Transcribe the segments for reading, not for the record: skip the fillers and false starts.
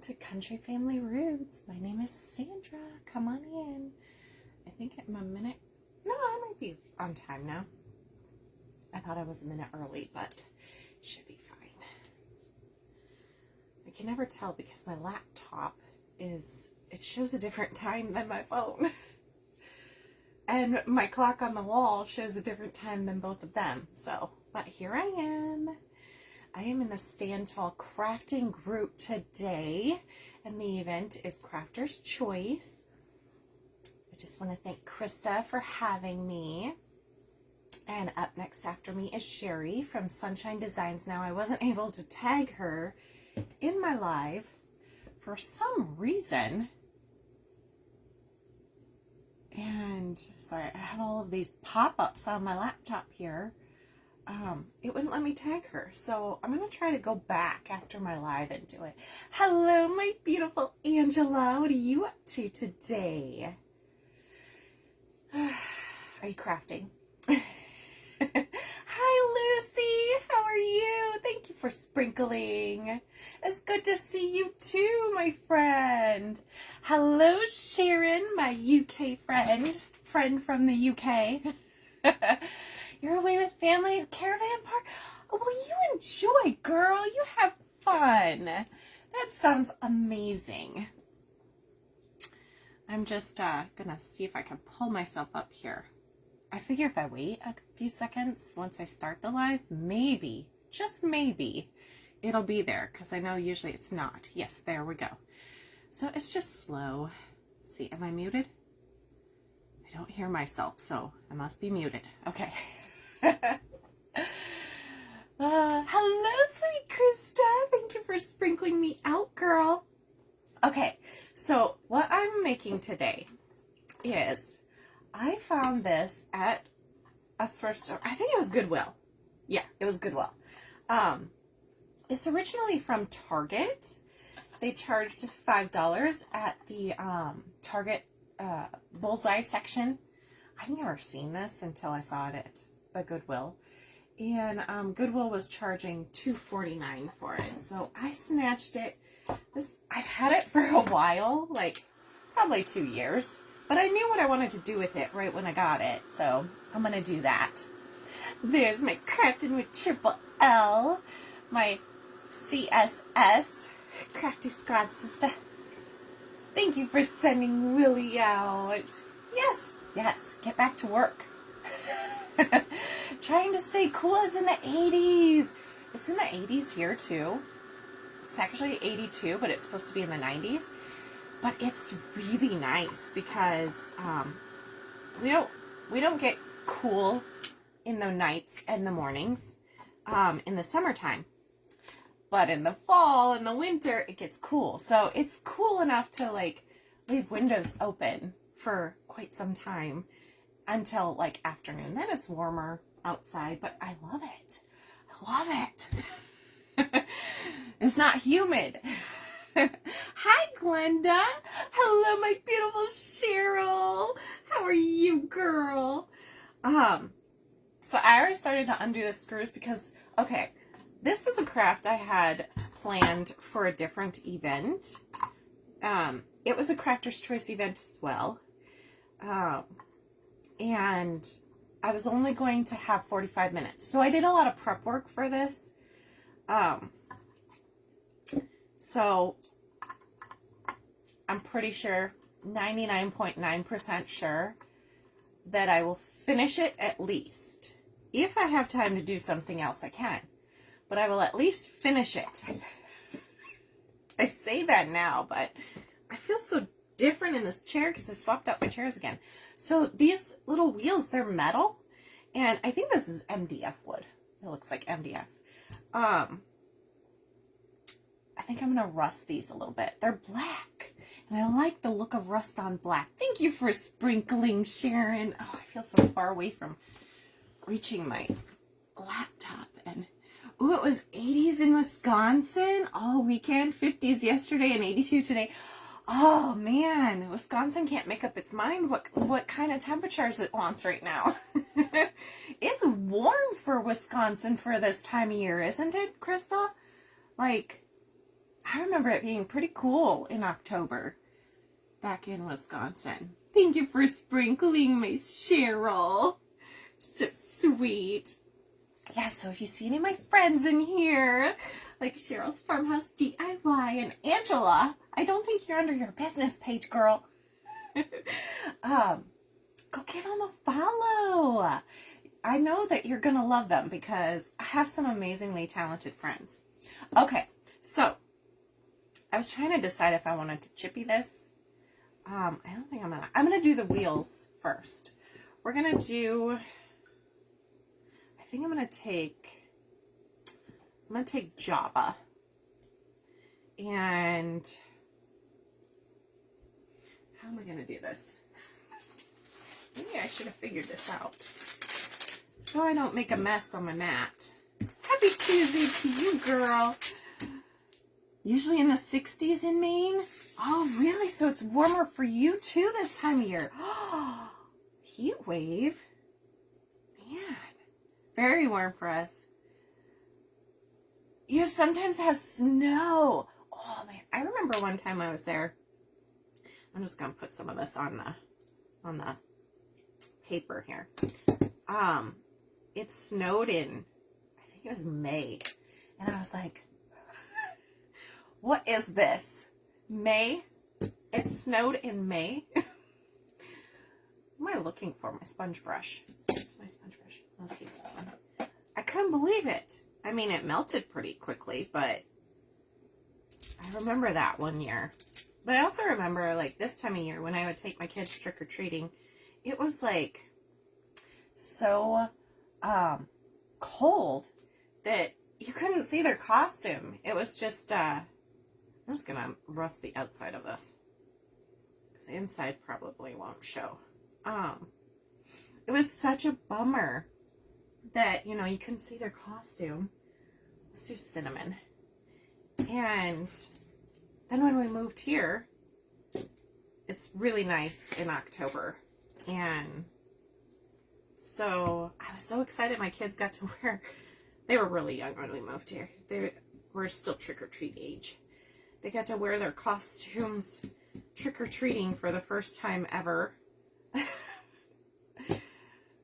to Country Family Roots. My name is Sandra. Come on in. I think I'm a minute. No, I might be on time now. I thought I was a minute early, but it should be fine. I can never tell because my laptop it shows a different time than my phone. And my clock on the wall shows a different time than both of them. So, but here I am. I am in the Stand Tall crafting group today, and the event is Crafter's Choice. I just want to thank Krista for having me. And up next after me is Sherry from Sunshine Designs. Now, I wasn't able to tag her in my live for some reason. And sorry, I have all of these pop-ups on my laptop here. It wouldn't let me tag her. So I'm going to try to go back after my live and do it. Hello, my beautiful Angela. What are you up to today? Are you crafting? Hi, Lucy. How are you? Thank you for sprinkling. It's good to see you too, my friend. Hello, Sharon, my UK friend from the UK. You're away with family at Caravan Park? Oh, well, you enjoy, girl. You have fun. That sounds amazing. I'm just gonna see if I can pull myself up here. I figure if I wait a few seconds once I start the live, maybe, just maybe, it'll be there, because I know usually it's not. Yes, there we go. So it's just slow. Let's see, am I muted? I don't hear myself, so I must be muted. Okay. Hello, sweet Krista. Thank you for sprinkling me out, girl. Okay, so what I'm making today is I found this at a thrift store. I think it was Goodwill. Yeah, it was Goodwill. It's originally from Target. They charged $5 at the Target bullseye section. I've never seen this until I saw it at the Goodwill. And Goodwill was charging $2.49 for it. So I snatched it. I've had it for a while, like probably 2 years. But I knew what I wanted to do with it right when I got it. So I'm going to do that. There's my Crafting with Triple L. My CSS. Crafty Squad sister. Thank you for sending Willie out. Yes, yes, get back to work. Trying to stay cool as in the 80s. It's in the 80s here too. It's actually 82, but it's supposed to be in the 90s. But it's really nice because we don't get cool in the nights and the mornings in the summertime. But in the fall and the winter, it gets cool. So it's cool enough to like leave windows open for quite some time until like afternoon. Then it's warmer outside, but I love it. I love it. It's not humid. Hi, Glenda. Hello, my beautiful Cheryl. How are you, girl? So I already started to undo the screws because, okay, this was a craft I had planned for a different event. It was a Crafter's Choice event as well. And I was only going to have 45 minutes. So I did a lot of prep work for this. So I'm pretty sure, 99.9% sure, that I will finish it at least. If I have time to do something else, I can. But I will at least finish it. I say that now, but I feel so different in this chair because I swapped out my chairs again. So these little wheels, they're metal. And I think this is MDF wood. It looks like MDF. I think I'm going to rust these a little bit. They're black. And I like the look of rust on black. Thank you for sprinkling, Sharon. Oh, I feel so far away from reaching my laptop. And ooh, it was 80s in Wisconsin all weekend. 50s yesterday and 82 today. Oh, man. Wisconsin can't make up its mind what kind of temperatures it wants right now. It's warm for Wisconsin for this time of year, isn't it, Crystal? Like, I remember it being pretty cool in October back in Wisconsin. Thank you for sprinkling me, Cheryl. So sweet. Yeah, so if you see any of my friends in here, like Cheryl's Farmhouse DIY and Angela, I don't think you're under your business page, girl. Go give them a follow. I know that you're going to love them because I have some amazingly talented friends. Okay, so I was trying to decide if I wanted to chippy this. I don't think I'm going to do the wheels first. We're going to do, I think I'm going to take Java. And how am I going to do this? Maybe I should have figured this out. So I don't make a mess on my mat. Happy Tuesday to you, girl. Usually in the 60s in Maine. Oh, really? So it's warmer for you too this time of year. Oh, heat wave. Man, very warm for us. You sometimes have snow. Oh, man. I remember one time I was there. I'm just going to put some of this on the paper here. It snowed in, I think it was May. And I was like, what is this? May? It snowed in May? What am I looking for? My sponge brush. Where's my sponge brush? Let's use this one. I couldn't believe it. I mean, it melted pretty quickly, but I remember that one year. But I also remember, like, this time of year when I would take my kids trick-or-treating, it was, like, so cold that you couldn't see their costume. It was just, I'm just going to rust the outside of this, because the inside probably won't show. It was such a bummer that, you know, you couldn't see their costume. Let's do cinnamon. And then when we moved here, it's really nice in October. And so I was so excited my kids got to wear, they were really young when we moved here. They were still trick-or-treat age. They got to wear their costumes trick-or-treating for the first time ever.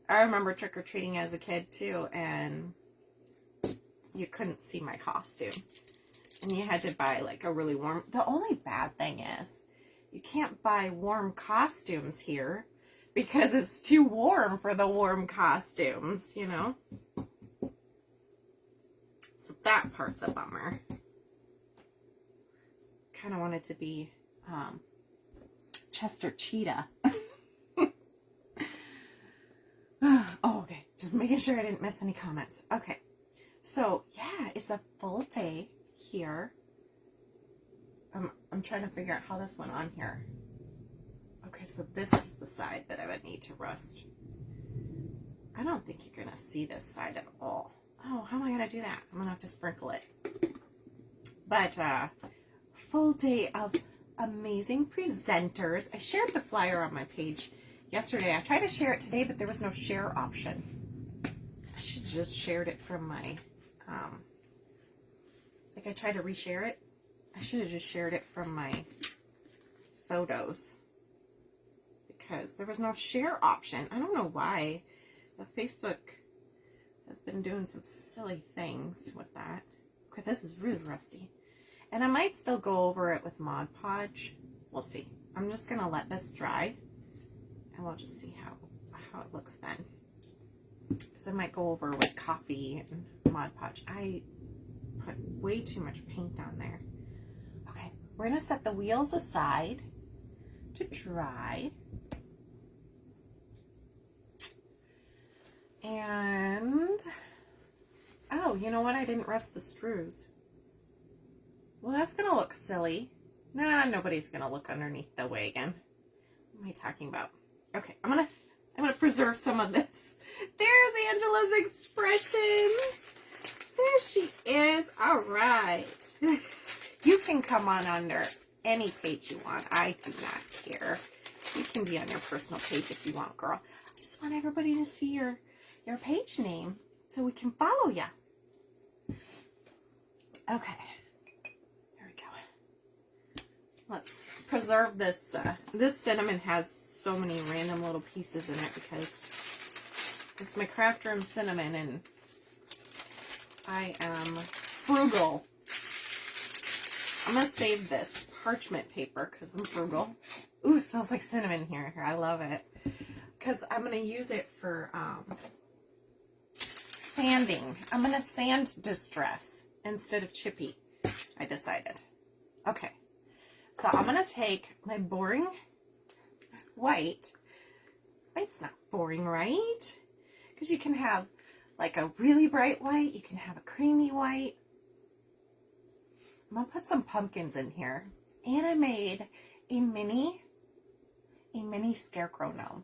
I remember trick-or-treating as a kid too, and you couldn't see my costume. And you had to buy like a really warm, the only bad thing is you can't buy warm costumes here because it's too warm for the warm costumes, you know? So that part's a bummer. Kind of wanted to be Chester Cheetah. Oh, okay. Just making sure I didn't miss any comments. Okay. So, yeah, it's a full day here. I'm trying to figure out how this went on here. Okay, so this is the side that I would need to rust. I don't think you're going to see this side at all. Oh, how am I going to do that? I'm going to have to sprinkle it. But, full day of amazing presenters. I shared the flyer on my page yesterday. I tried to share it today, but there was no share option. I should have just shared it from my, like I tried to reshare it. I should have just shared it from my photos because there was no share option. I don't know why, but Facebook has been doing some silly things with that. Okay, this is really rusty. And I might still go over it with Mod Podge. We'll see. I'm just going to let this dry. And we'll just see how it looks then. Because I might go over with coffee and Mod Podge. I put way too much paint on there. Okay, we're going to set the wheels aside to dry. And, oh, you know what? I didn't rust the screws. Well, that's going to look silly. Nah, nobody's going to look underneath the wagon. What am I talking about? Okay, I'm gonna preserve some of this. There's Angela's expressions. There she is. All right. You can come on under any page you want. I do not care. You can be on your personal page if you want, girl. I just want everybody to see your page name so we can follow you. Okay. There we go. let's preserve this. This cinnamon has so many random little pieces in it because it's my craft room cinnamon and I am frugal. I'm going to save this parchment paper because I'm frugal. Ooh, it smells like cinnamon here. I love it. Because I'm going to use it for sanding. I'm going to sand distress instead of chippy, I decided. Okay. So I'm going to take my boring white. White's not boring, right? Because you can have like a really bright white. You can have a creamy white. I'm going to put some pumpkins in here. And I made a mini scarecrow gnome.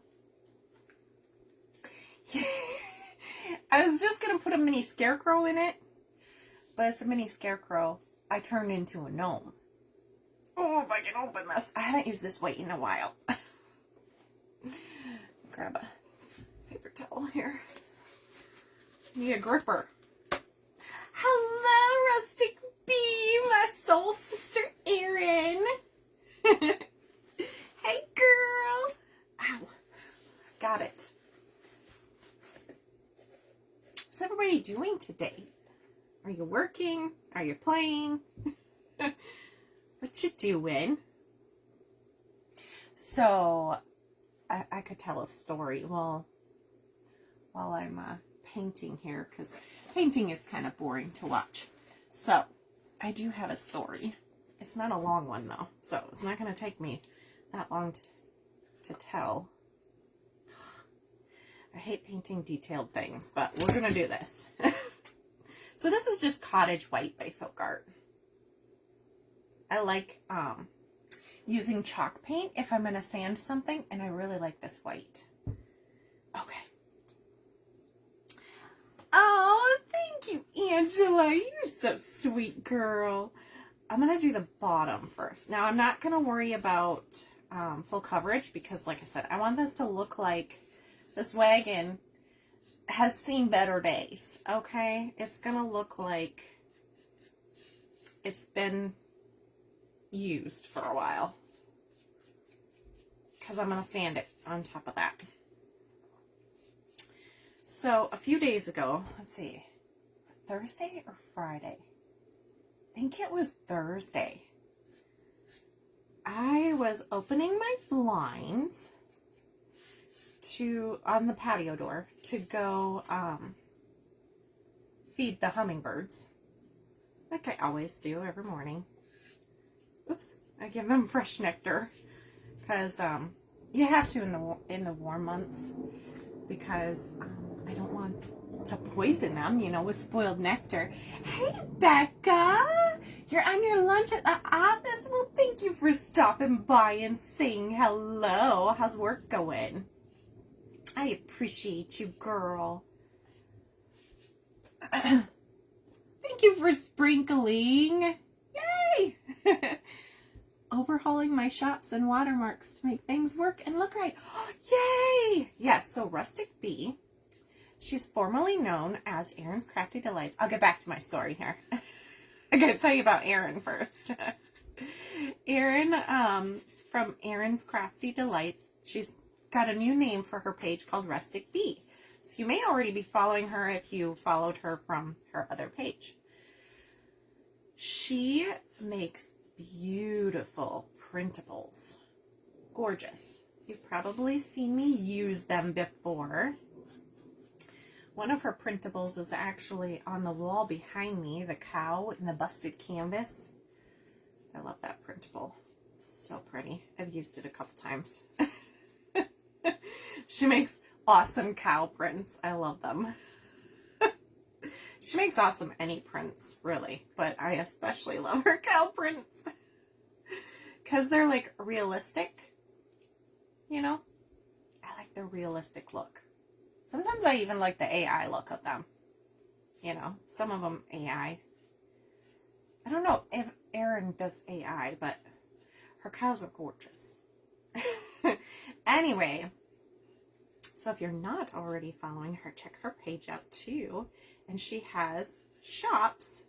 I was just going to put a mini scarecrow in it. But it's a mini scarecrow I turned into a gnome. Oh, if I can open this. I haven't used this white in a while. Grab a paper towel here. Need a gripper. Hello, Rustic Bee, my soul sister Erin. Hey, girl. Ow. Got it. What's everybody doing today? Are you working? Are you playing? What you doing? So, I could tell a story while I'm painting here, because painting is kind of boring to watch. So, I do have a story. It's not a long one, though, so it's not going to take me that long to tell. I hate painting detailed things, but we're going to do this. So this is just Cottage White by Folk Art. I like using chalk paint if I'm going to sand something, and I really like this white. Okay. Oh, thank you, Angela. You're so sweet, girl. I'm going to do the bottom first. Now, I'm not going to worry about full coverage because, like I said, I want this to look like this wagon has seen better days, okay? It's going to look like it's been used for a while because I'm going to sand it on top of that. So, a few days ago, let's see, Thursday or Friday? I think it was Thursday. I was opening my blinds on the patio door to go feed the hummingbirds, like I always do every morning. Oops, I give them fresh nectar because you have to in the warm months because I don't want to poison them, you know, with spoiled nectar. Hey, Becca, you're on your lunch at the office. Well, thank you for stopping by and saying hello. How's work going? I appreciate you, girl. Thank you for sprinkling. Yay! Overhauling my shops and watermarks to make things work and look right. Yay! Yes, so Rustic Bee, she's formerly known as Erin's Crafty Delights. I'll get back to my story here. I gotta tell you about Erin first. Erin, from Erin's Crafty Delights, she's got a new name for her page called Rustic Bee. So you may already be following her if you followed her from her other page. She makes beautiful printables. Gorgeous. You've probably seen me use them before. One of her printables is actually on the wall behind me, the cow in the busted canvas. I love that printable. So pretty. I've used it a couple times. She makes awesome cow prints. I love them. She makes awesome any prints, really, but I especially love her cow prints because they're like realistic, you know? I like the realistic look. Sometimes I even like the AI look of them, you know? Some of them AI. I don't know if Erin does AI, but her cows are gorgeous. Anyway, so if you're not already following her, check her page out too. And she has shops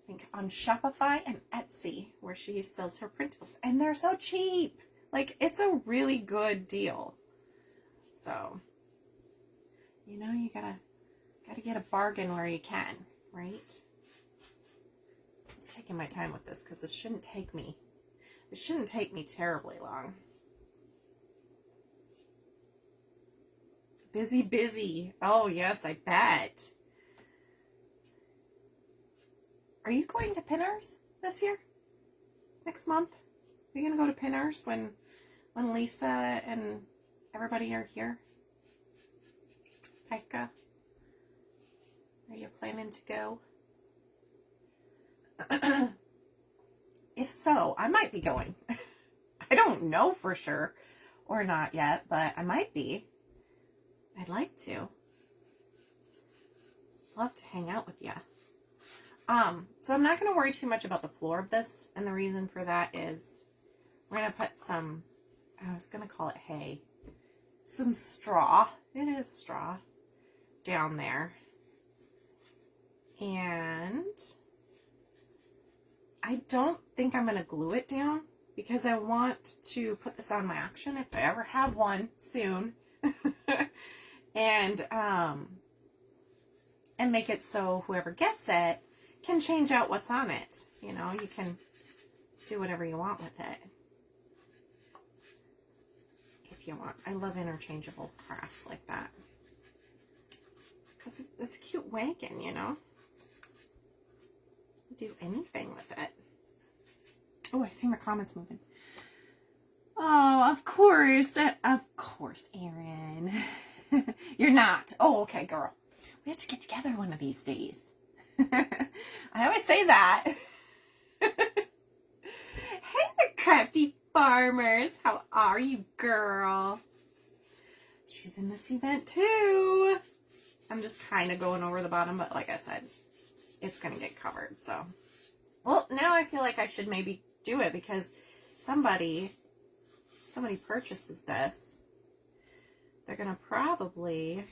think on Shopify and Etsy, where she sells her printables. And they're so cheap. Like, it's a really good deal. So, you know, you gotta get a bargain where you can, right? I'm just taking my time with this because this shouldn't take me terribly long. Busy. Oh, yes, I bet. Are you going to Pinners this year? Next month? Are you going to go to Pinners when Lisa and everybody are here? Pekka? Are you planning to go? If so, I might be going. I don't know for sure or not yet, but I might be. I'd like to. Love to hang out with you. So I'm not going to worry too much about the floor of this, and the reason for that is we're going to put some, I was going to call it hay, some straw, it is straw, down there. And I don't think I'm going to glue it down because I want to put this on my auction if I ever have one soon. and make it so whoever gets it can change out what's on it. You know, you can do whatever you want with it. If you want. I love interchangeable crafts like that. Because it's a cute wagon, you know. Do anything with it. Oh, I see my comments moving. Oh, of course, Erin. You're not. Oh, okay, girl. We have to get together one of these days. I always say that. Hey, the crafty farmers. How are you, girl? She's in this event too. I'm just kind of going over the bottom, but like I said, it's going to get covered. So, well, now I feel like I should maybe do it because somebody purchases this. They're going to probably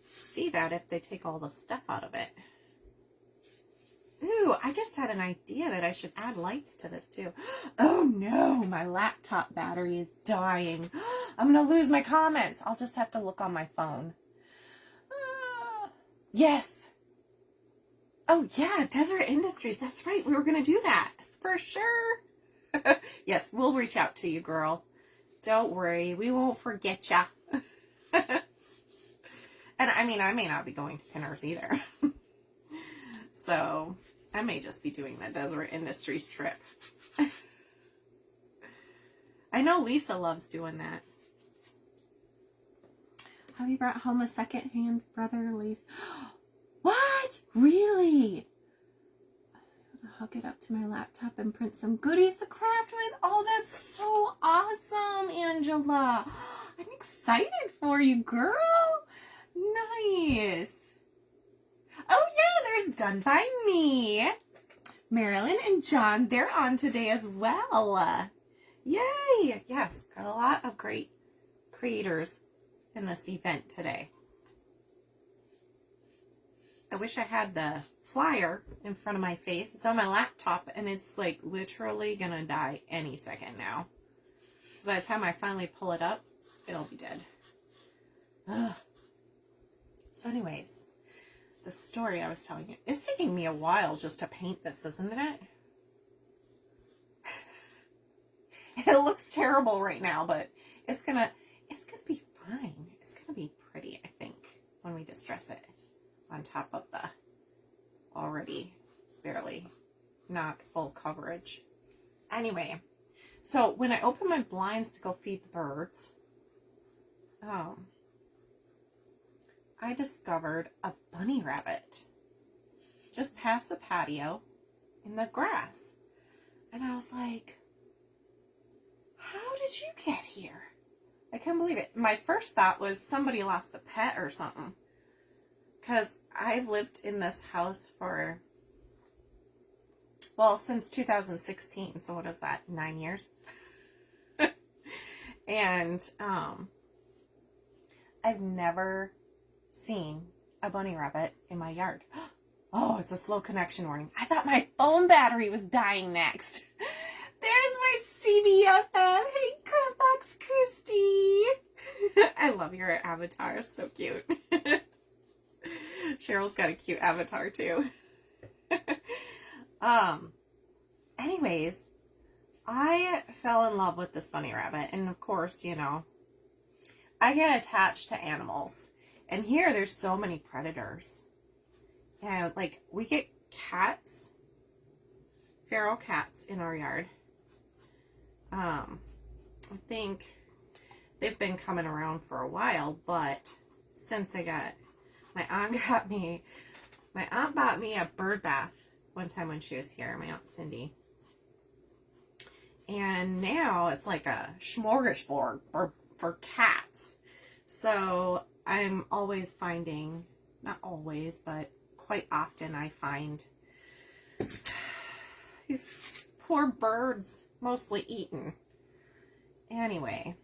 see that if they take all the stuff out of it. Ooh, I just had an idea that I should add lights to this too. Oh no, my laptop battery is dying. I'm going to lose my comments. I'll just have to look on my phone. Yes. Oh yeah, Desert Industries. That's right. We were going to do that for sure. Yes, we'll reach out to you, girl. Don't worry. We won't forget ya. And I mean, I may not be going to Pinners either. So I may just be doing the Desert Industries trip. I know Lisa loves doing that. Have you brought home a second-hand brotherly? What? Really? I'll hook it up to my laptop and print some goodies to craft with. Oh, that's so awesome, Angela. I'm excited for you, girl. Nice. Oh, yeah, there's Done By Me. Marilyn and John, they're on today as well. Yay. Yes, got a lot of great creators in this event today. I wish I had the flyer in front of my face. It's on my laptop and it's like literally gonna die any second now. So by the time I finally pull it up, it'll be dead. Ugh. So anyways, the story I was telling you, it's taking me a while just to paint this, isn't it? It looks terrible right now, but it's gonna be fine. It's gonna be pretty, I think, when we distress it on top of the already barely not full coverage. Anyway, so when I open my blinds to go feed the birds, I discovered a bunny rabbit just past the patio in the grass. And I was like, how did you get here? I couldn't believe it. My first thought was somebody lost a pet or something. Because I've lived in this house for, well, since 2016. So what is that? 9 years? And I've never seen a bunny rabbit in my yard. Oh, it's a slow connection warning. I thought my phone battery was dying next. There's my CBFF. Hey, Crabbox Christy. I love your avatar. It's so cute. Cheryl's got a cute avatar too. Anyways, I fell in love with this bunny rabbit. And of course, you know, I get attached to animals. And here there's so many predators. And like, we get cats, feral cats in our yard. I think they've been coming around for a while, but since my aunt bought me a bird bath one time when she was here, my Aunt Cindy. And now it's like a smorgasbord for cats. So I'm always finding, not always, but quite often I find these poor birds mostly eaten. Anyway,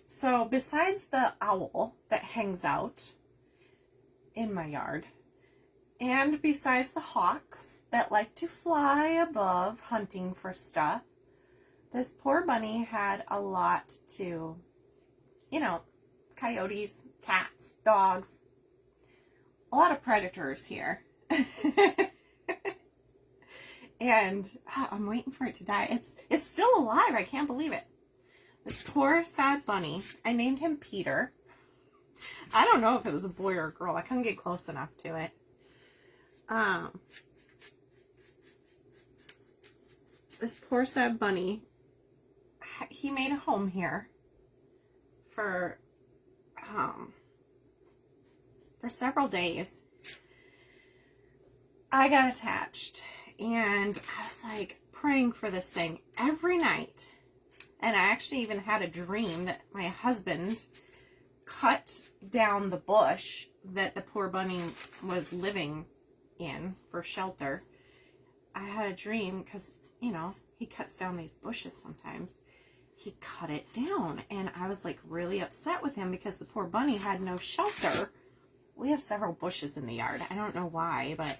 so besides the owl that hangs out in my yard, and besides the hawks that like to fly above hunting for stuff, this poor bunny had a lot to, you know, coyotes, cats, dogs, a lot of predators here. And I'm waiting for it to die. It's still alive. I can't believe it. This poor sad bunny. I named him Peter. I don't know if it was a boy or a girl. I couldn't get close enough to it. This poor sad bunny, he made a home here for several days. I got attached and I was like praying for this thing every night. And I actually even had a dream that my husband cut down the bush that the poor bunny was living in for shelter. I had a dream because, you know, he cuts down these bushes sometimes. He cut it down and I was like really upset with him because the poor bunny had no shelter. We have several bushes in the yard. I don't know why, but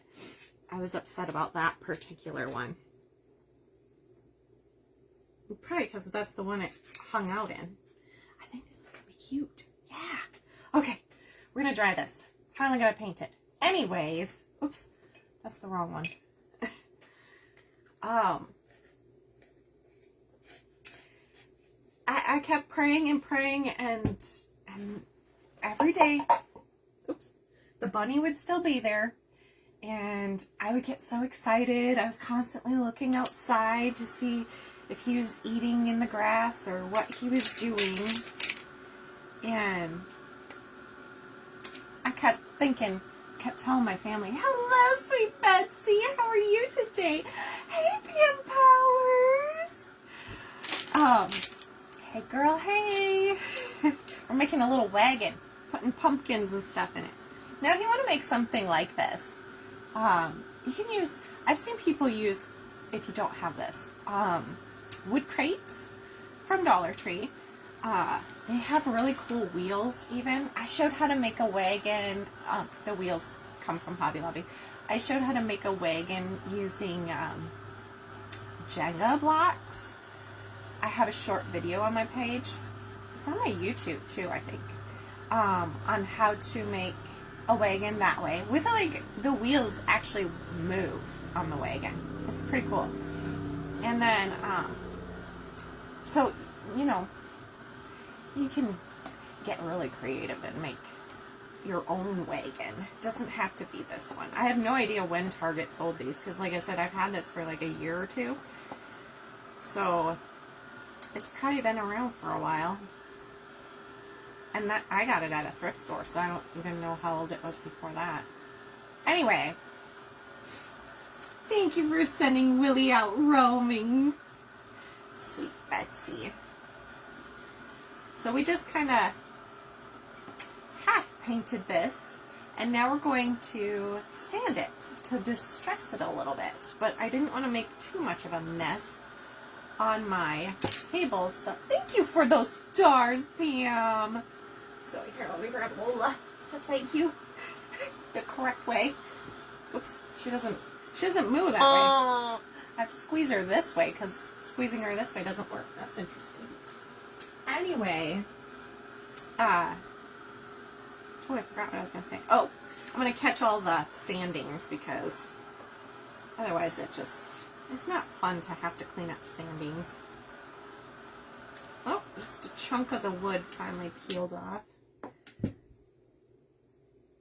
I was upset about that particular one. Probably because that's the one it hung out in. I think this is going to be cute. Yeah. Okay. We're going to dry this. Finally got to paint it. Anyways. Oops. That's the wrong one. I kept praying and praying and every day, oops, the bunny would still be there and I would get so excited. I was constantly looking outside to see if he was eating in the grass or what he was doing. And I kept thinking, kept telling my family, hello, sweet Betsy, how are you today? Hey, Pam Powers. Hey, girl, hey. We're making a little wagon, putting pumpkins and stuff in it. Now, if you want to make something like this, you can use, I've seen people use, if you don't have this, wood crates from Dollar Tree. They have really cool wheels even. I showed how to make a wagon. The wheels come from Hobby Lobby. I showed how to make a wagon using Jenga blocks. I have a short video on my page. It's on my YouTube too, I think. On how to make a wagon that way. With like the wheels actually move on the wagon. It's pretty cool. And then, so, you know, you can get really creative and make your own wagon. It doesn't have to be this one. I have no idea when Target sold these because, like I said, I've had this for like a year or two. So, it's probably been around for a while. And that I got it at a thrift store, so I don't even know how old it was before that. Anyway, thank you for sending Willie out roaming. Sweet Betsy. So we just kind of half painted this, and now we're going to sand it to distress it a little bit. But I didn't want to make too much of a mess on my table, so thank you for those stars, Pam. So here, let me grab Lola to thank you the correct way. Oops, she doesn't move that way. I have to squeeze her this way because squeezing her this way doesn't work. That's interesting. Anyway, totally forgot what I was going to say. Oh, I'm going to catch all the sandings because otherwise it's not fun to have to clean up sandings. Oh, just a chunk of the wood finally peeled off.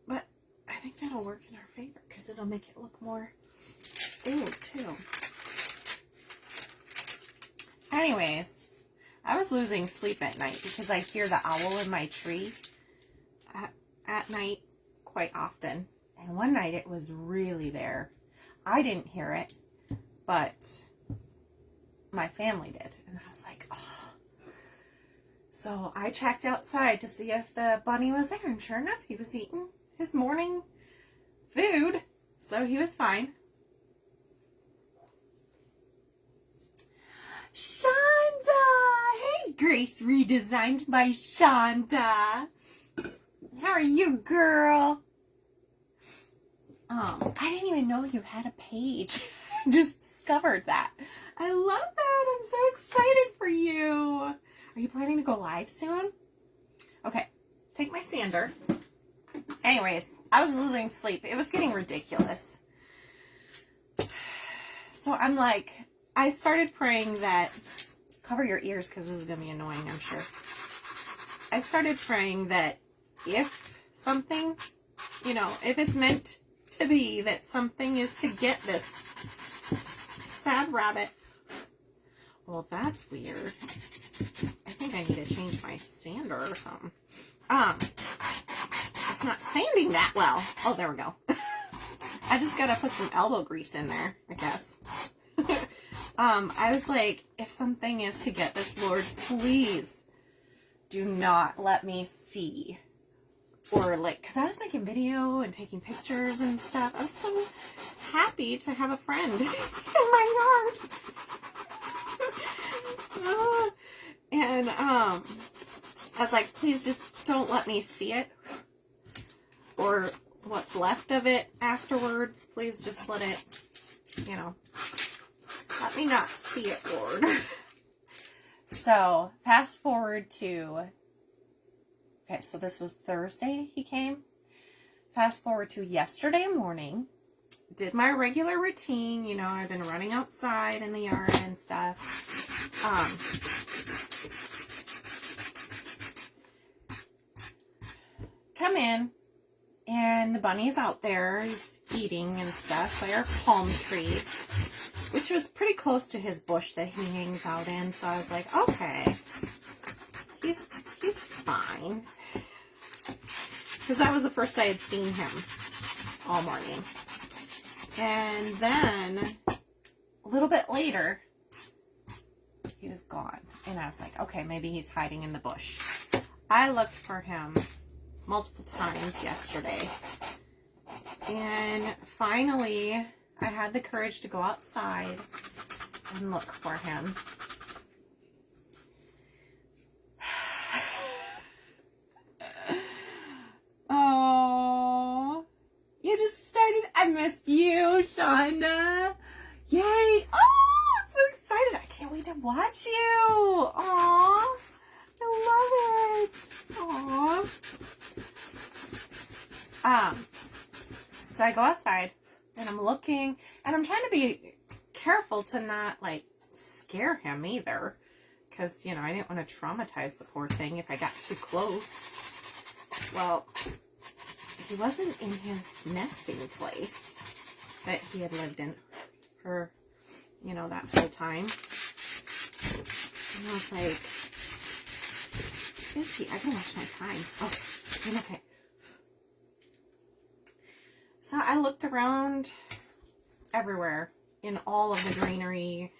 But I think that'll work in our favor because it'll make it look more old too. Anyways, I was losing sleep at night because I hear the owl in my tree at night quite often. And one night it was really there. I didn't hear it, but my family did. And I was like, oh. So I checked outside to see if the bunny was there. And sure enough, he was eating his morning food. So he was fine. Shonda! Hey, Grace Redesigned by Shonda. How are you, girl? I didn't even know you had a page. Just discovered that. I love that. I'm so excited for you. Are you planning to go live soon? Okay, take my sander. Anyways, I was losing sleep. It was getting ridiculous. So I'm like, I started praying that, cover your ears because this is going to be annoying, I'm sure. I started praying that if something, if it's meant to be that something is to get this sad rabbit. Well, that's weird. I think I need to change my sander or something. It's not sanding that well. Oh, there we go. I just gotta put some elbow grease in there, I guess. I was like, if something is to get this, Lord, please do not let me see. Or like, because I was making video and taking pictures and stuff. I was so happy to have a friend in my yard. And I was like, please just don't let me see it. Or what's left of it afterwards. Please just let it, let me not see it, Lord. So, fast forward to, okay, so this was Thursday he came. Fast forward to yesterday morning. Did my regular routine. I've been running outside in the yard and stuff. Come in, and the bunny's out there. He's eating and stuff by our palm tree, which was pretty close to his bush that he hangs out in. So I was like, okay, he's fine. Because that was the first I had seen him all morning. And then a little bit later, he was gone. And I was like, okay, maybe he's hiding in the bush. I looked for him multiple times yesterday. And finally, I had the courage to go outside and look for him. Oh, you just started. I missed you, Shonda. Yay. Oh, I'm so excited. I can't wait to watch you. Aw, I love it. Aw. So I go outside and I'm looking and I'm trying to be careful to not like scare him either. Because, I didn't want to traumatize the poor thing if I got too close. Well, he wasn't in his nesting place that he had lived in for, that whole time. And I was like, is he? I can watch my time. Okay. So I looked around everywhere in all of the greenery.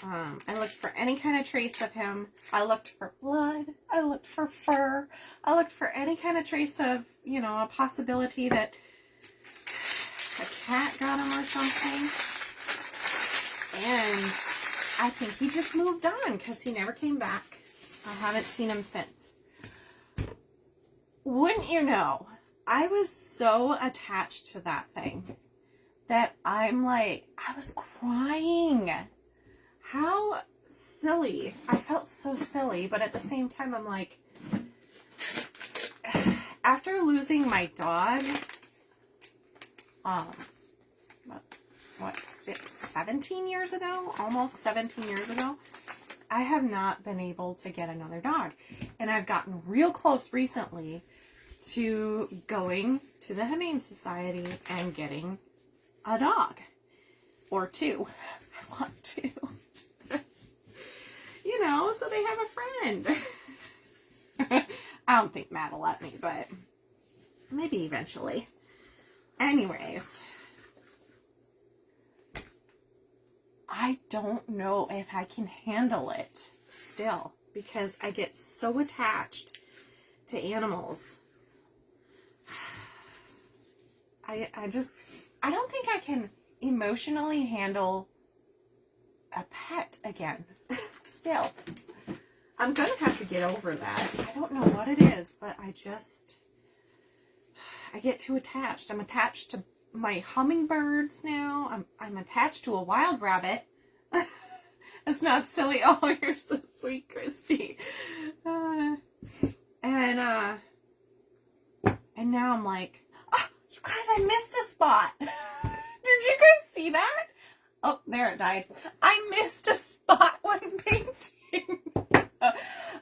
I looked for any kind of trace of him. I looked for blood. I looked for fur. I looked for any kind of trace of, a possibility that a cat got him or something. And I think he just moved on because he never came back. I haven't seen him since. Wouldn't you know, I was so attached to that thing that I'm like, I was crying. How silly. I felt so silly, but at the same time, I'm like, after losing my dog, what, 17 years ago? Almost 17 years ago, I have not been able to get another dog. And I've gotten real close recently to going to the Humane Society and getting a dog. Or two. I want two. You know, so they have a friend. I don't think Matt will let me, but maybe eventually. Anyways, I don't know if I can handle it still because I get so attached to animals. I don't think I can emotionally handle a pet again. Still. I'm going to have to get over that. I don't know what it is, but I get too attached. I'm attached to my hummingbirds now. I'm attached to a wild rabbit. It's not silly. Oh, you're so sweet, Christy. And now I'm like, oh, you guys, I missed a spot. Did you guys see that? Oh, there it died. I missed a spot when painting.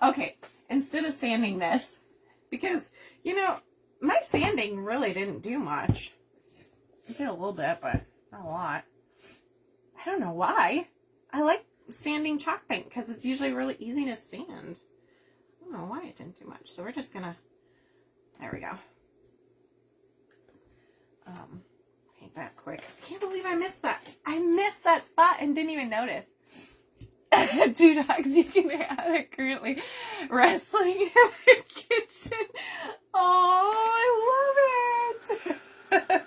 Okay, instead of sanding this, because, you know, my sanding really didn't do much. It did a little bit, but not a lot. I don't know why. I like sanding chalk paint because it's usually really easy to sand. I don't know why it didn't do much. So we're just gonna, there we go. Paint that quick. I can't believe I missed that. I missed that spot and didn't even notice. 2 dogs you can have are currently wrestling in the kitchen. Oh, I love it.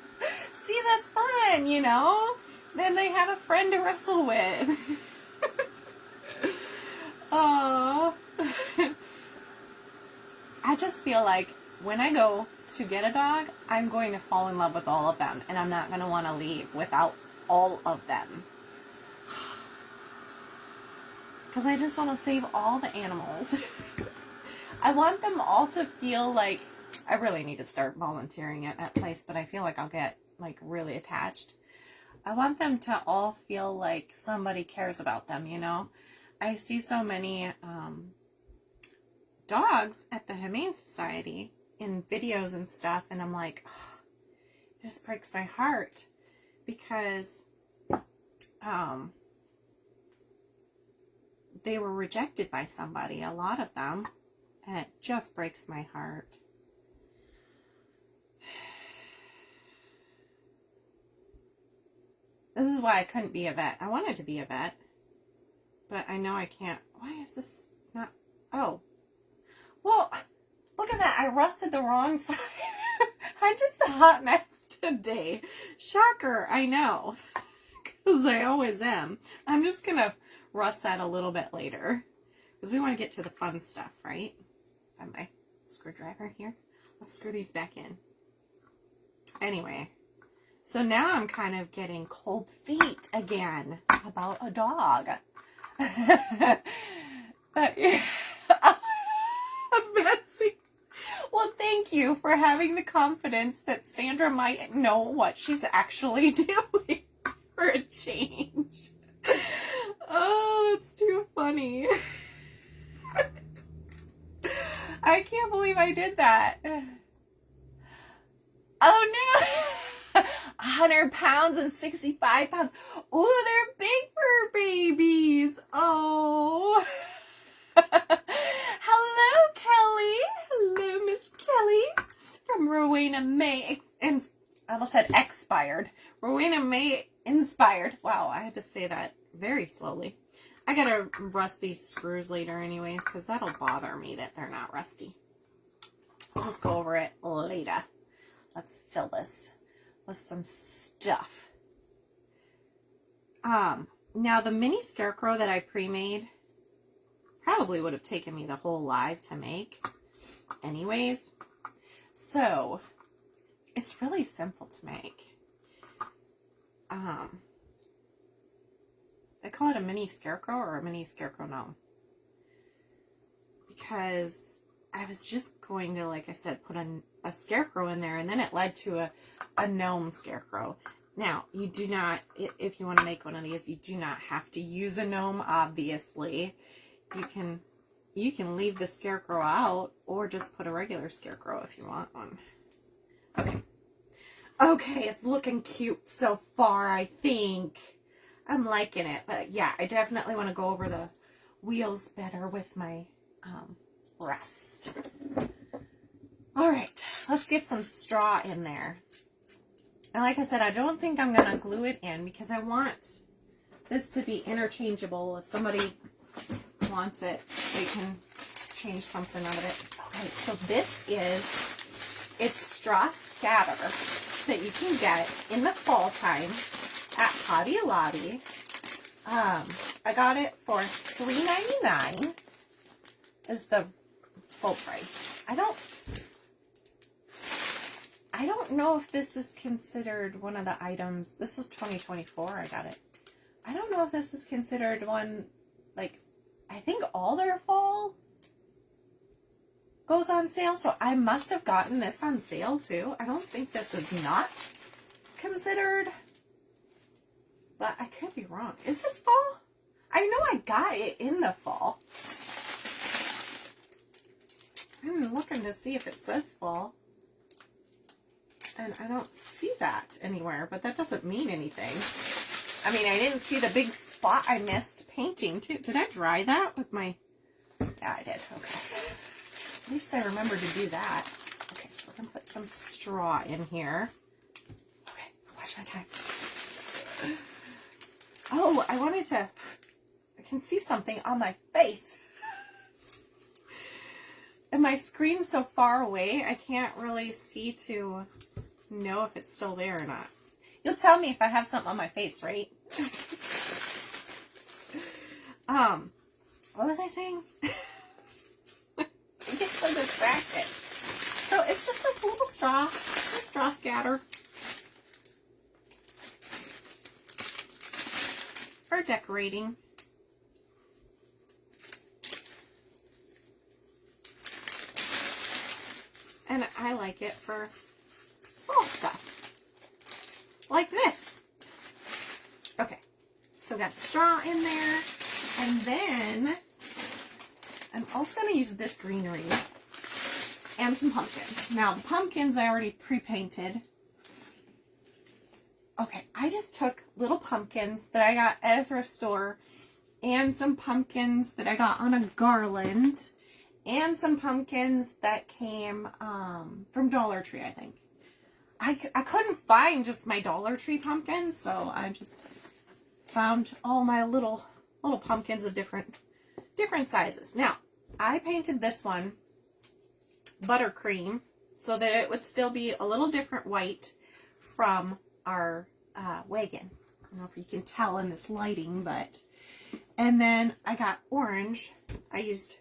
See, that's fun, you know? Then they have a friend to wrestle with. Oh. I just feel like when I go to get a dog, I'm going to fall in love with all of them. And I'm not going to want to leave without all of them. Because I just want to save all the animals. I want them all to feel like, I really need to start volunteering at that place, but I feel like I'll get like really attached. I want them to all feel like somebody cares about them, you know? I see so many dogs at the Humane Society in videos and stuff, and I'm like, oh, it just breaks my heart because they were rejected by somebody, a lot of them, and it just breaks my heart. This is why I couldn't be a vet. I wanted to be a vet, but I know I can't. Why is this not? Oh, well, look at that. I rusted the wrong side. I'm just a hot mess today. Shocker, I know, because I always am. I'm just going to rust that a little bit later because we want to get to the fun stuff, right? Find my screwdriver here. Let's screw these back in. Anyway, so now I'm kind of getting cold feet again about a dog. But, Betsy, well, thank you for having the confidence that Sandra might know what she's actually doing for a change. Oh, that's too funny. I can't believe I did that. Oh no! 100 pounds and 65 pounds. Oh, they're big fur babies. Oh. Hello, Kelly. Hello, Miss Kelly. From Rowena May. I almost said expired. Rowena May inspired. Wow, I had to say that very slowly. I gotta rust these screws later anyways, because that'll bother me that they're not rusty. I'll just go over it later. Let's fill this with some stuff. Now the mini scarecrow that I pre-made probably would have taken me the whole live to make anyways. So It's really simple to make. I call it a mini scarecrow or a mini scarecrow gnome. Because I was just going to, like I said, put a scarecrow in there, and then it led to a gnome scarecrow. Now, you do not, if you want to make one of these, you do not have to use a gnome, obviously. You can leave the scarecrow out, or just put a regular scarecrow if you want one. Okay. Okay, it's looking cute so far, I think. I'm liking it. But yeah, I definitely want to go over the wheels better with my rest. All right, let's get some straw in there. And like I said, I don't think I'm going to glue it in because I want this to be interchangeable. If somebody wants it, they can change something out of it. Okay, so it's straw scatter that you can get in the fall time at Hobby Lobby. I got it for $3.99 is the full price. I don't know if this is considered one of the items. This was 2024 I got it. I don't know if this is considered one, like, I think all their fall goes on sale, so I must have gotten this on sale too. I don't think this is not considered, but I could be wrong. Is this fall? I know I got it in the fall. I'm looking to see if it says fall, and I don't see that anywhere, but that doesn't mean anything. I mean, I didn't see the big spot I missed painting too. Did I dry that with my... Yeah, I did. Okay. At least I remember to do that. Okay, so we're going to put some straw in here. Okay, watch my time. Oh, I wanted to... I can see something on my face. And my screen's so far away, I can't really see to know if it's still there or not. You'll tell me if I have something on my face, right? What was I saying? I get so distracted. So it's just like a little straw scatter. For decorating. And I like it for fall stuff. Like this. Okay. So we got straw in there. And then I'm also going to use this greenery and some pumpkins. Now, the pumpkins I already pre-painted. Okay, I just took little pumpkins that I got at a thrift store and some pumpkins that I got on a garland and some pumpkins that came from Dollar Tree, I think. I couldn't find just my Dollar Tree pumpkins, so I just found all my little pumpkins of different sizes. Now, I painted this one buttercream so that it would still be a little different white from our wagon. I don't know if you can tell in this lighting, but... And then I got orange. I used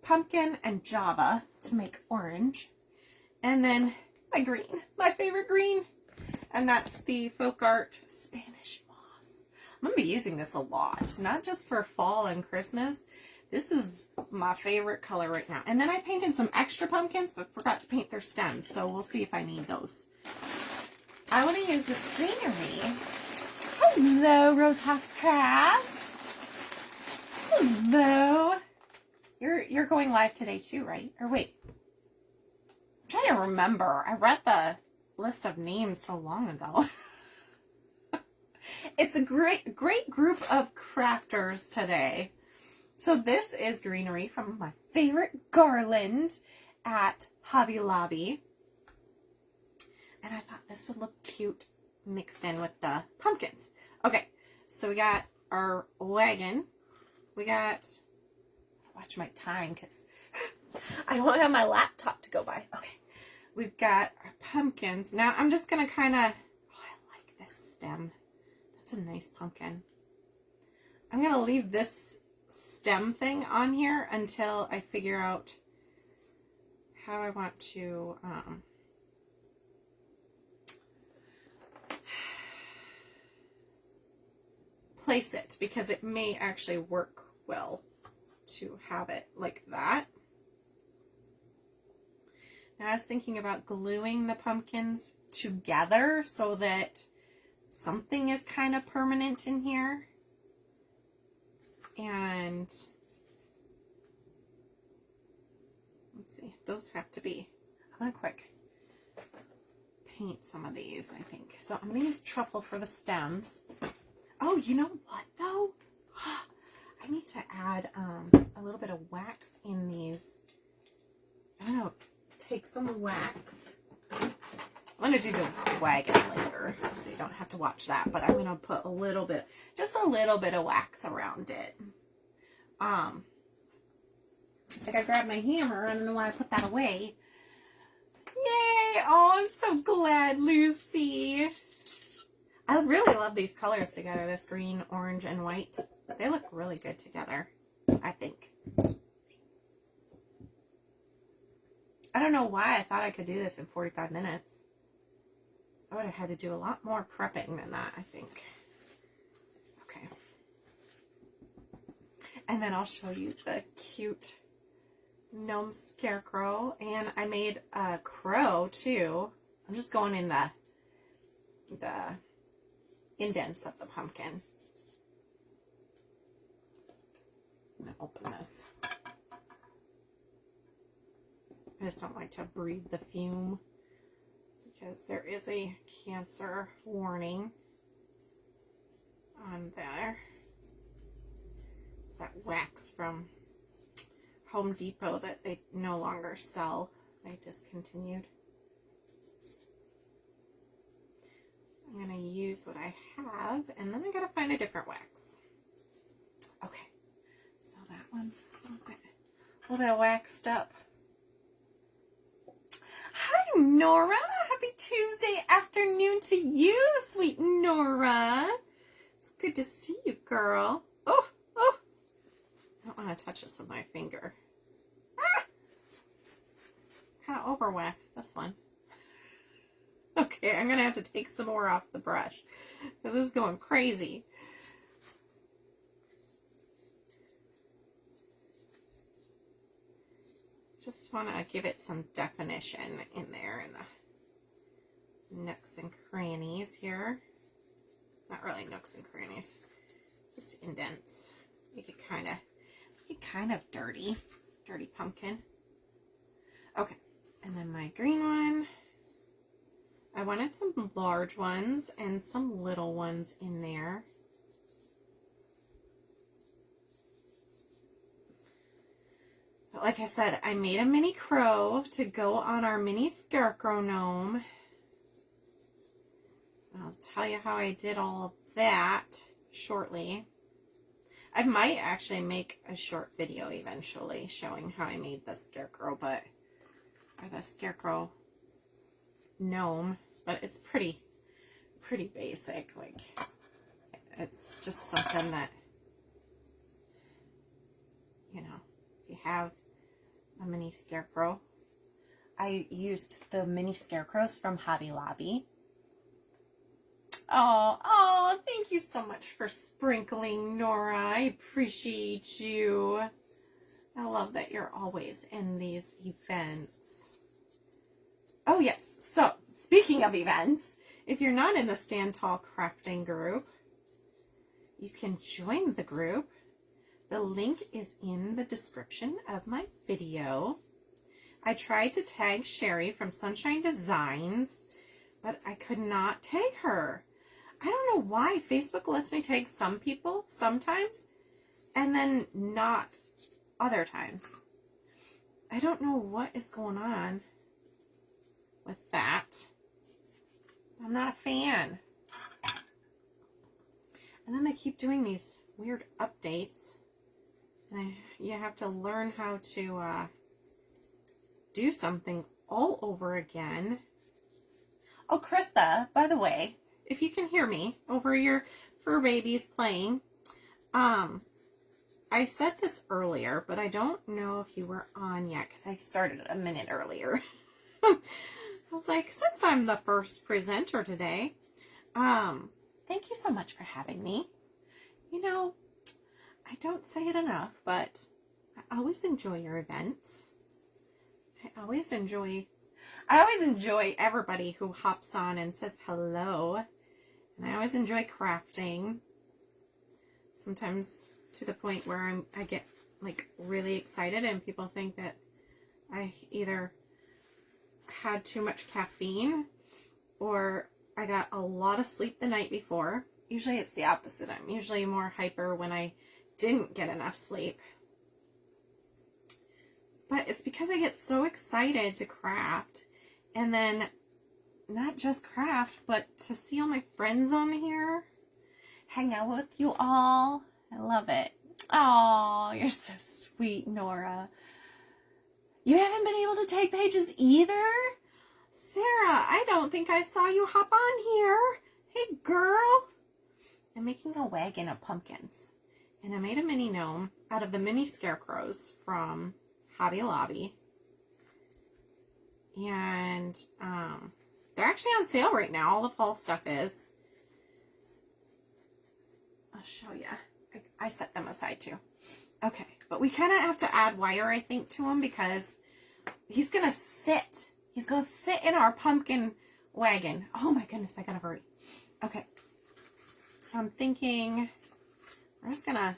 pumpkin and java to make orange. And then my green, my favorite green. And that's the Folk Art Spanish Moss. I'm going to be using this a lot, not just for fall and Christmas. This is my favorite color right now. And then I painted some extra pumpkins, but forgot to paint their stems. So we'll see if I need those. I want to use this greenery. Hello, Rose House Crafts. Hello. You're going live today too, right? Or wait. I'm trying to remember. I read the list of names so long ago. It's a great group of crafters today. So this is greenery from my favorite garland at Hobby Lobby. And I thought this would look cute mixed in with the pumpkins. Okay, so we got our wagon. We got, watch my time because I don't have my laptop to go by. Okay, we've got our pumpkins. Now I'm just going to kind of, oh, I like this stem. That's a nice pumpkin. I'm going to leave this stem thing on here until I figure out how I want to place it because it may actually work well to have it like that. Now I was thinking about gluing the pumpkins together so that something is kind of permanent in here. And let's see, those have to be, I'm going to quick paint some of these, I think. So I'm going to use truffle for the stems. Oh, you know what though? I need to add a little bit of wax in these. I don't know, take some wax. I'm going to do the wagon later, so you don't have to watch that, but I'm going to put a little bit, just a little bit of wax around it. I think I grabbed my hammer. I don't know why I put that away. Yay! Oh, I'm so glad, Lucy. I really love these colors together, this green, orange, and white. They look really good together, I think. I don't know why I thought I could do this in 45 minutes. I would have had to do a lot more prepping than that, I think. Okay. And then I'll show you the cute gnome scarecrow. And I made a crow, too. I'm just going in the indents of the pumpkin. I'm going to open this. I just don't like to breathe the fume because there is a cancer warning on there. That wax from Home Depot that they no longer sell. They discontinued. I'm going to use what I have, and then I got to find a different wax. Okay, so that one's a little bit waxed up. Hi, Nora. Happy Tuesday afternoon to you, sweet Nora. It's good to see you, girl. Oh, oh. I don't want to touch this with my finger. Ah! Kind of overwaxed this one. Okay, I'm going to have to take some more off the brush because this is going crazy. Just want to give it some definition in there in the nooks and crannies here. Not really nooks and crannies, just indents. Make it kind of dirty pumpkin. Okay, and then my green one. I wanted some large ones and some little ones in there. But like I said, I made a mini crow to go on our mini scarecrow gnome. I'll tell you how I did all of that shortly. I might actually make a short video eventually showing how I made the scarecrow, or the scarecrow gnome, but it's pretty basic. Like, it's just something that, you know, if you have a mini scarecrow. I used the mini scarecrows from Hobby Lobby. Oh, thank you so much for sprinkling, Nora. I appreciate you. I love that you're always in these events. Oh, yes. So, speaking of events, if you're not in the Stand Tall Crafting group, you can join the group. The link is in the description of my video. I tried to tag Sherry from Sunshine Designs, but I could not tag her. I don't know why. Facebook lets me tag some people sometimes, and then not other times. I don't know what is going on with that. I'm not a fan. And then they keep doing these weird updates. And you have to learn how to do something all over again. Oh, Krista, by the way, if you can hear me over your fur babies playing, I said this earlier, but I don't know if you were on yet because I started a minute earlier. I was like, since I'm the first presenter today, thank you so much for having me. you know, I don't say it enough, but I always enjoy your events. I always enjoy everybody who hops on and says hello. And I always enjoy crafting. Sometimes to the point where I get like really excited and people think that I either had too much caffeine or I got a lot of sleep the night before. Usually it's the opposite. I'm usually more hyper when I didn't get enough sleep. But it's because I get so excited to craft, and then not just craft, but to see all my friends on here, hang out with you all. I love it. Oh, you're so sweet, Nora. You haven't been able to take pages either? Sarah, I don't think I saw you hop on here. Hey, girl. I'm making a wagon of pumpkins. And I made a mini gnome out of the mini scarecrows from Hobby Lobby. And they're actually on sale right now. All the fall stuff is. I'll show you. I set them aside too. Okay, but we kind of have to add wire, I think, to him because he's going to sit. He's going to sit in our pumpkin wagon. Oh my goodness, I got to hurry. Okay. So I'm thinking I'm just going to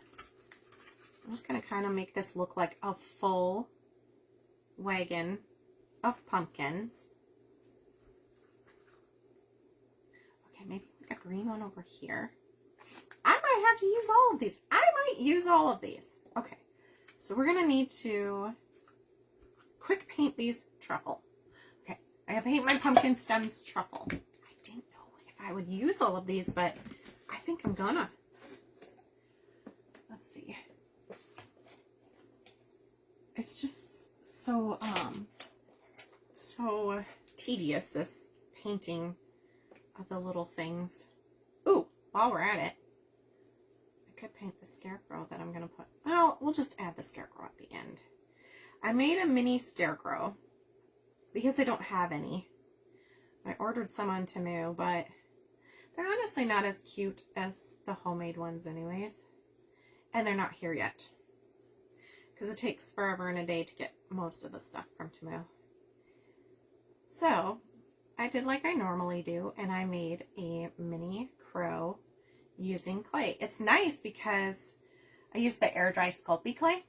kind of make this look like a full wagon of pumpkins. Okay, maybe like a green one over here. I might have to use all of these. I might use all of these. Okay, so we're going to need to quick paint these truffle. Okay, I gotta paint my pumpkin stems truffle. I didn't know if I would use all of these, but I think I'm gonna. Let's see. It's just so tedious, this painting of the little things. Ooh, while we're at it, I could paint the scarecrow that I'm gonna put. Well, we'll just add the scarecrow at the end. I made a mini scarecrow because I don't have any. I ordered some on Temu, but they're honestly not as cute as the homemade ones anyways. And they're not here yet, because it takes forever and a day to get most of the stuff from Temu. So I did like I normally do, and I made a mini crow using clay. It's nice because I used the air dry Sculpey clay.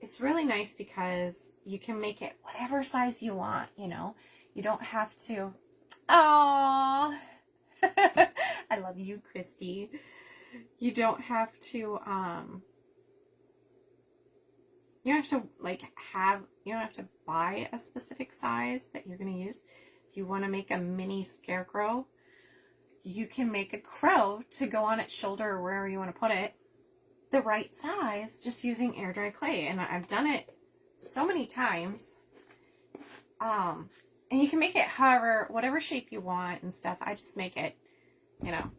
It's really nice because you can make it whatever size you want, you know. You don't have to. Aww. I love you, Christy. You don't have to, you don't have to, you don't have to buy a specific size that you're going to use. If you want to make a mini scarecrow, you can make a crow to go on its shoulder or wherever you want to put it, the right size, just using air dry clay. And I've done it so many times. And you can make it whatever shape you want and stuff. I just make it, you know,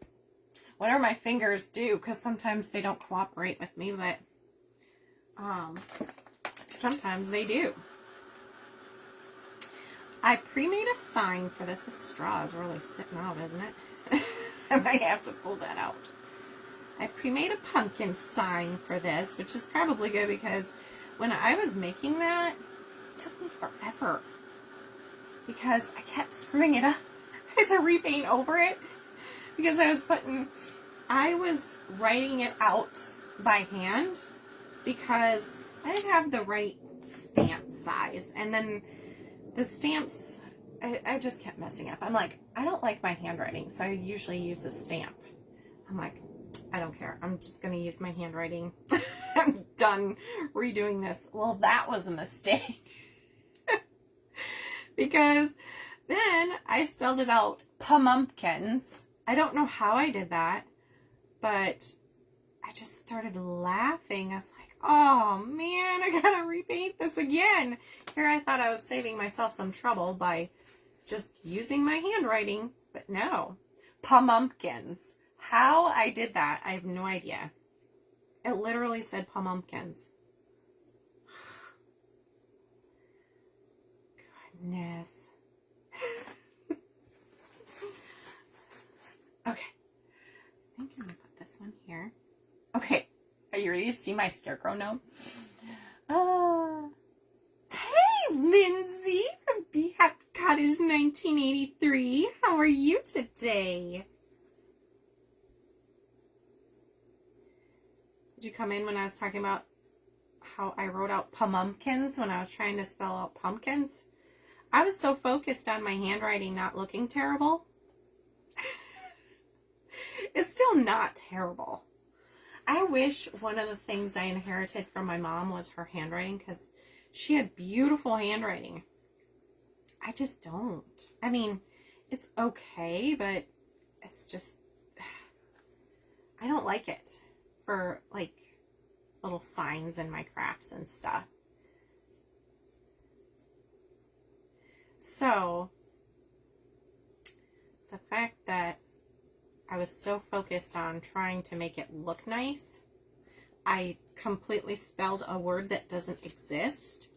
whatever my fingers do, because sometimes they don't cooperate with me, but sometimes they do. I pre-made a sign for this. This straw is really sitting out, isn't it? I might have to pull that out. I pre-made a pumpkin sign for this, which is probably good because when I was making that, it took me forever because I kept screwing it up. I had to repaint over it because I was writing it out by hand because I didn't have the right stamp size. And then the stamps, I just kept messing up. I'm like, I don't like my handwriting, so I usually use a stamp. I'm like, I don't care. I'm just going to use my handwriting. I'm done redoing this. Well, that was a mistake. Because then I spelled it out Pamumpkins. I don't know how I did that, but I just started laughing. I was like, oh man, I gotta repaint this again. Here I thought I was saving myself some trouble by just using my handwriting, but no. Pamumpkins. How I did that, I have no idea. It literally said Pamumpkins. Goodness. Okay. I think I'm going to put this one here. Okay. You see my scarecrow gnome? Hey, Lindsay from Be Happy Cottage 1983. How are you today? Did you come in when I was talking about how I wrote out pumpkins when I was trying to spell out pumpkins? I was so focused on my handwriting not looking terrible. It's still not terrible. I wish one of the things I inherited from my mom was her handwriting, because she had beautiful handwriting. I just don't. I mean, it's okay, but it's just, I don't like it for like little signs in my crafts and stuff. So, the fact that I was so focused on trying to make it look nice, I completely spelled a word that doesn't exist.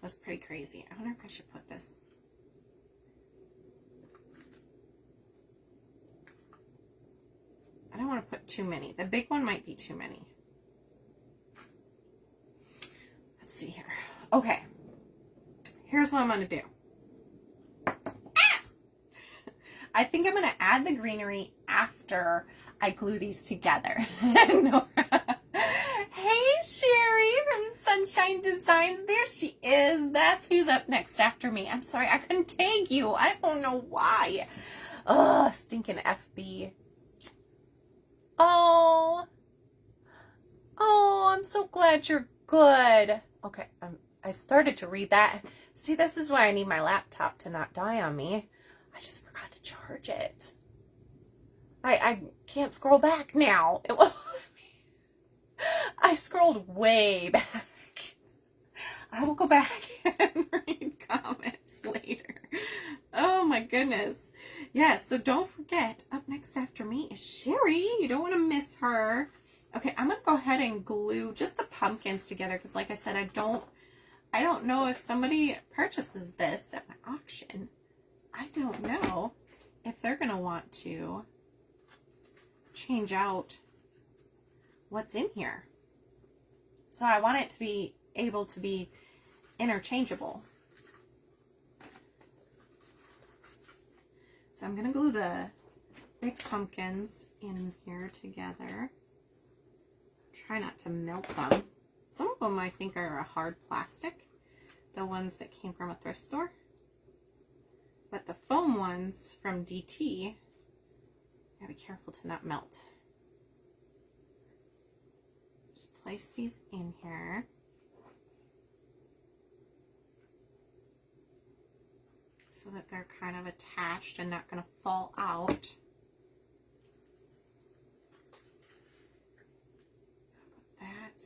That's pretty crazy. I wonder if I should put this. I don't want to put too many. The big one might be too many. Let's see here. Okay. Here's what I'm going to do. I think I'm going to add the greenery after I glue these together. Nora. Hey, Sherry from Sunshine Designs. There she is. That's who's up next after me. I'm sorry, I couldn't tag you. I don't know why. Ugh, stinking FB. Oh, I'm so glad you're good. Okay, I started to read that. See, this is why I need my laptop to not die on me. I just forgot to charge it. I can't scroll back now. It won't let me. I scrolled way back. I will go back and read comments later. Oh my goodness. Yes, so don't forget, up next after me is Sherry. You don't want to miss her. Okay, I'm going to go ahead and glue just the pumpkins together, because like I said, I don't know if somebody purchases this at my auction. I don't know if they're going to want to change out what's in here. So I want it to be able to be interchangeable. So I'm going to glue the big pumpkins in here together. Try not to melt them. Some of them I think are a hard plastic, the ones that came from a thrift store. But the foam ones from DT, gotta be careful to not melt. Just place these in here. So that they're kind of attached and not going to fall out. Put that.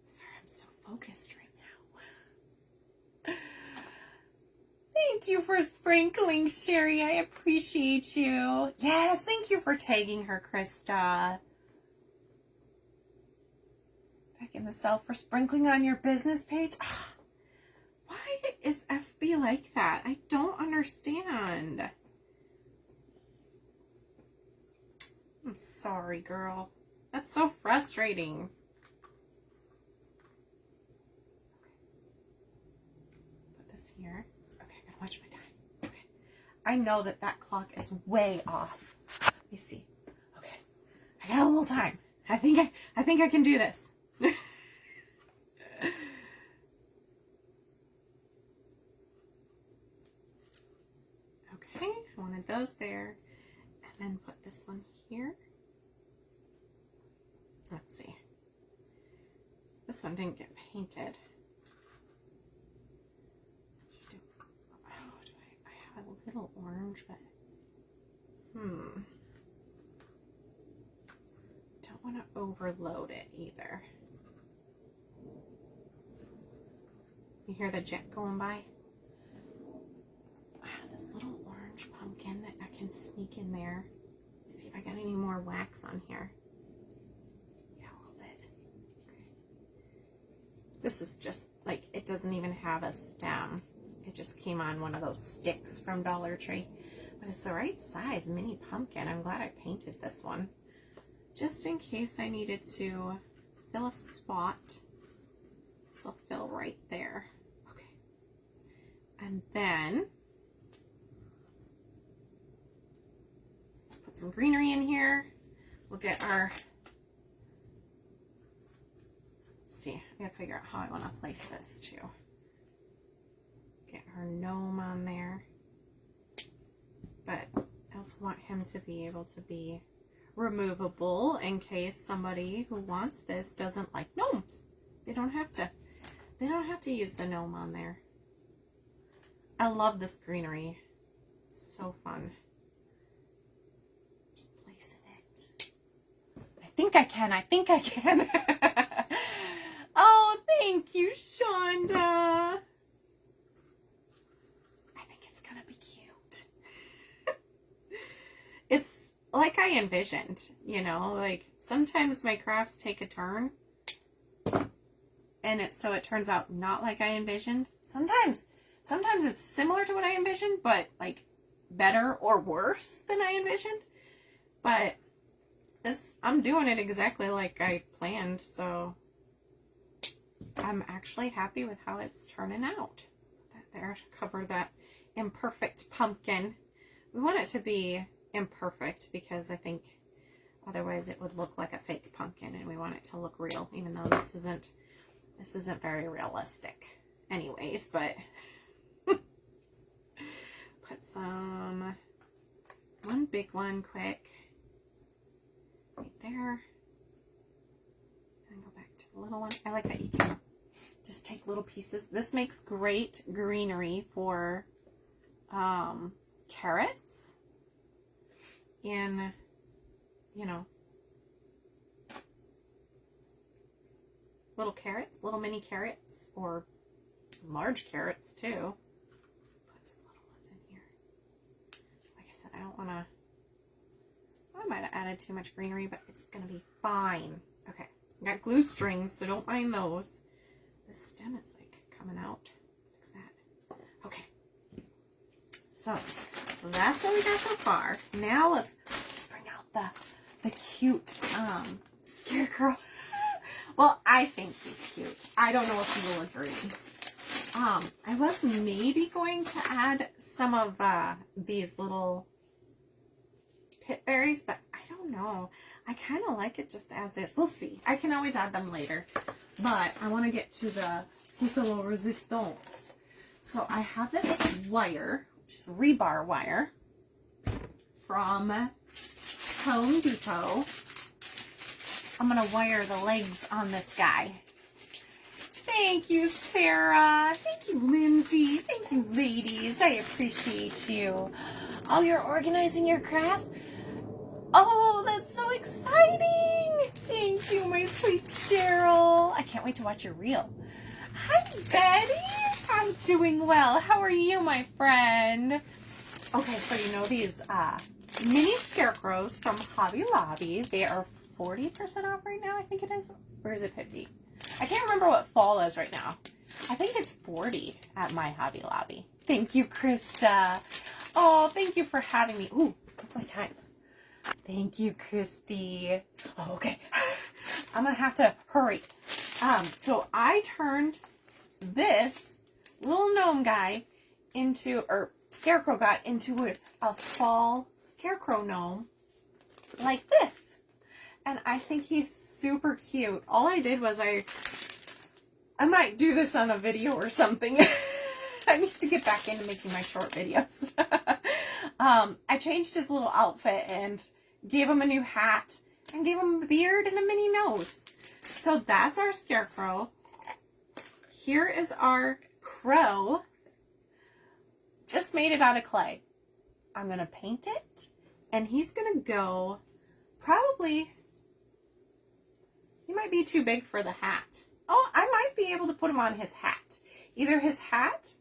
Sorry, I'm so focused right now. Thank you for sprinkling, Sherry. I appreciate you. Yes, thank you for tagging her, Krista. Back in the cell for sprinkling on your business page. Why is FB like that? I don't understand. I'm sorry, girl. That's so frustrating. Okay. Put this here. Okay, I gotta watch my time. Okay. I know that clock is way off. Let me see. Okay. I got a little time. I think I can do this. Okay, I wanted those there. And then put this one here. Let's see. This one didn't get painted. I have a little orange, but don't want to overload it either. You hear the jet going by? This little orange pumpkin that I can sneak in there. See if I got any more wax on here. Yeah, a little bit. Okay. This is just like, it doesn't even have a stem. It just came on one of those sticks from Dollar Tree. But it's the right size mini pumpkin. I'm glad I painted this one. just in case I needed to fill a spot. This will fill right there. Okay. And then put some greenery in here. We'll get our, let's see, I gotta figure out how I want to place this too. Get our gnome on there. But I also want him to be able to be removable in case somebody who wants this doesn't like gnomes. They don't have to use the gnome on there. I love this greenery. It's so fun. Just placing it. I think I can. Oh, thank you, Shonda. It's like I envisioned, you know, like sometimes my crafts take a turn and so it turns out not like I envisioned. Sometimes it's similar to what I envisioned, but like better or worse than I envisioned. But I'm doing it exactly like I planned, so I'm actually happy with how it's turning out. Put that there to cover that imperfect pumpkin. We want it to be imperfect because I think otherwise it would look like a fake pumpkin, and we want it to look real, even though this isn't very realistic anyways. But put one big one quick right there and go back to the little one. I like that you can just take little pieces. This makes great greenery for carrots in, you know, little carrots, little mini carrots, or large carrots too. Put some little ones in here. Like I said, I might have added too much greenery, but it's gonna be fine. Okay, I got glue strings, so don't mind those. This stem is like coming out. Let's fix that. Okay, so that's what we got so far. Now let's bring out the cute scarecrow. Well, I think he's cute. I don't know if you will agree. I was maybe going to add some of these little pit berries, but I don't know. I kind of like it just as is. We'll see. I can always add them later. But I want to get to the piece de resistance. So I have this wire, just rebar wire from Home Depot. I'm going to wire the legs on this guy. Thank you, Sarah. Thank you, Lindsay. Thank you, ladies. I appreciate you. Oh, you're organizing your crafts? Oh, that's so exciting. Thank you, my sweet Cheryl. I can't wait to watch your reel. Hi, Betty. I'm doing well. How are you, my friend? Okay, so you know these mini scarecrows from Hobby Lobby. They are 40% off right now, I think it is. Or is it 50? I can't remember what fall is right now. I think it's 40 at my Hobby Lobby. Thank you, Krista. Oh, thank you for having me. Ooh, what's my time? Thank you, Christy. Oh, okay. I'm going to have to hurry. So I turned this little gnome guy into, or scarecrow guy into a fall scarecrow gnome like this. And I think he's super cute. All I did was I might do this on a video or something. I need to get back into making my short videos. I changed his little outfit and gave him a new hat and gave him a beard and a mini nose. So that's our scarecrow. Here is our crow. Just made it out of clay. I'm going to paint it, and he's going to go probably... He might be too big for the hat. Oh, I might be able to put him on his hat. Either his hat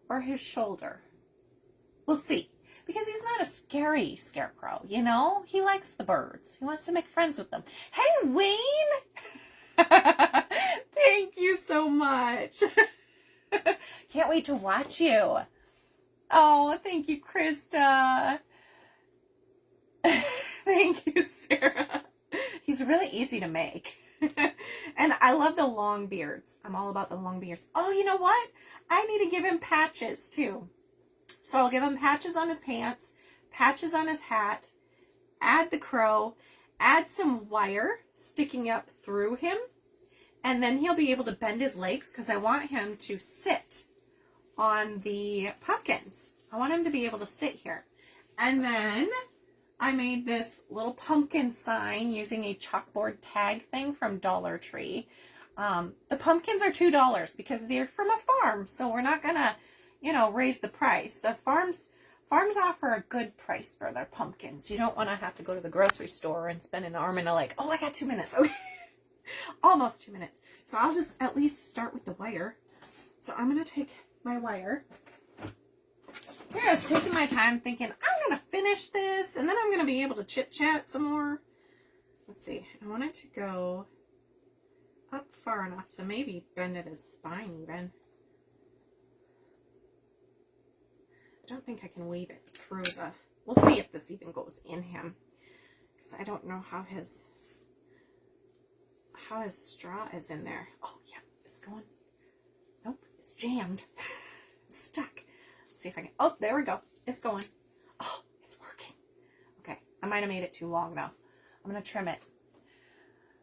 or his shoulder. We'll see. Because he's not a scary scarecrow, you know? He likes the birds. He wants to make friends with them. Hey, Wayne! Thank you so much. Can't wait to watch you. Oh, thank you, Krista. Thank you, Sarah. He's really easy to make. And I love the long beards. I'm all about the long beards. Oh, you know what? I need to give him patches too. So I'll give him patches on his pants, patches on his hat, add the crow, add some wire sticking up through him, and then he'll be able to bend his legs because I want him to sit on the pumpkins. I want him to be able to sit here. And then I made this little pumpkin sign using a chalkboard tag thing from Dollar Tree. The pumpkins are $2 because they're from a farm, so we're not gonna, raise the price. The farms offer a good price for their pumpkins. You don't want to have to go to the grocery store and spend an arm and a leg. Oh, I got 2 minutes. Okay. Almost 2 minutes. So I'll just at least start with the wire. So I'm gonna take my wire. Here I was taking my time thinking, I'm going to finish this, and then I'm going to be able to chit-chat some more. Let's see. I want it to go up far enough to maybe bend at his spine even. I don't think I can weave it through the... We'll see if this even goes in him. Because I don't know how his straw is in there. Oh, yeah. It's going... Nope. It's jammed. It's stuck. See if I can. Oh, there we go. It's going. Oh, it's working. Okay. I might have made it too long though. I'm going to trim it.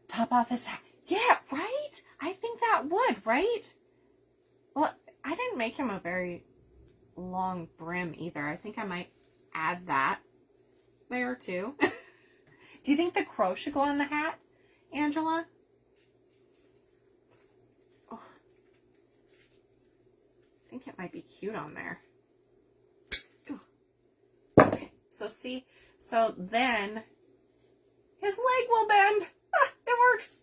Top off his hat. Yeah, right? I think that would, right? Well, I didn't make him a very long brim either. I think I might add that there too. Do you think the crow should go on the hat, Angela? Oh. I think it might be cute on there. Okay, so see, so then his leg will bend. Ah, it works.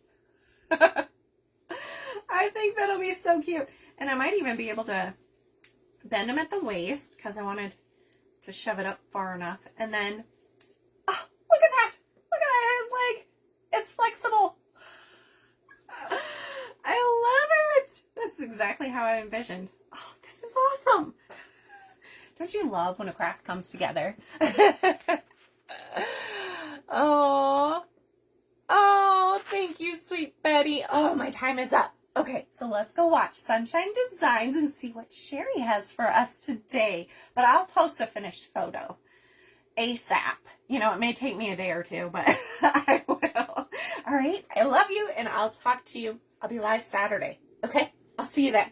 I think that'll be so cute. And I might even be able to bend him at the waist because I wanted to shove it up far enough. And then, oh, look at that. Look at that, his leg. It's flexible. I love it. That's exactly how I envisioned. Oh, this is awesome. Don't you love when a craft comes together? Oh, thank you, sweet Betty. Oh, my time is up. Okay, so let's go watch Sunshine Designs and see what Sherry has for us today. But I'll post a finished photo ASAP. It may take me a day or two, but I will. All right, I love you, and I'll talk to you. I'll be live Saturday. Okay, I'll see you then.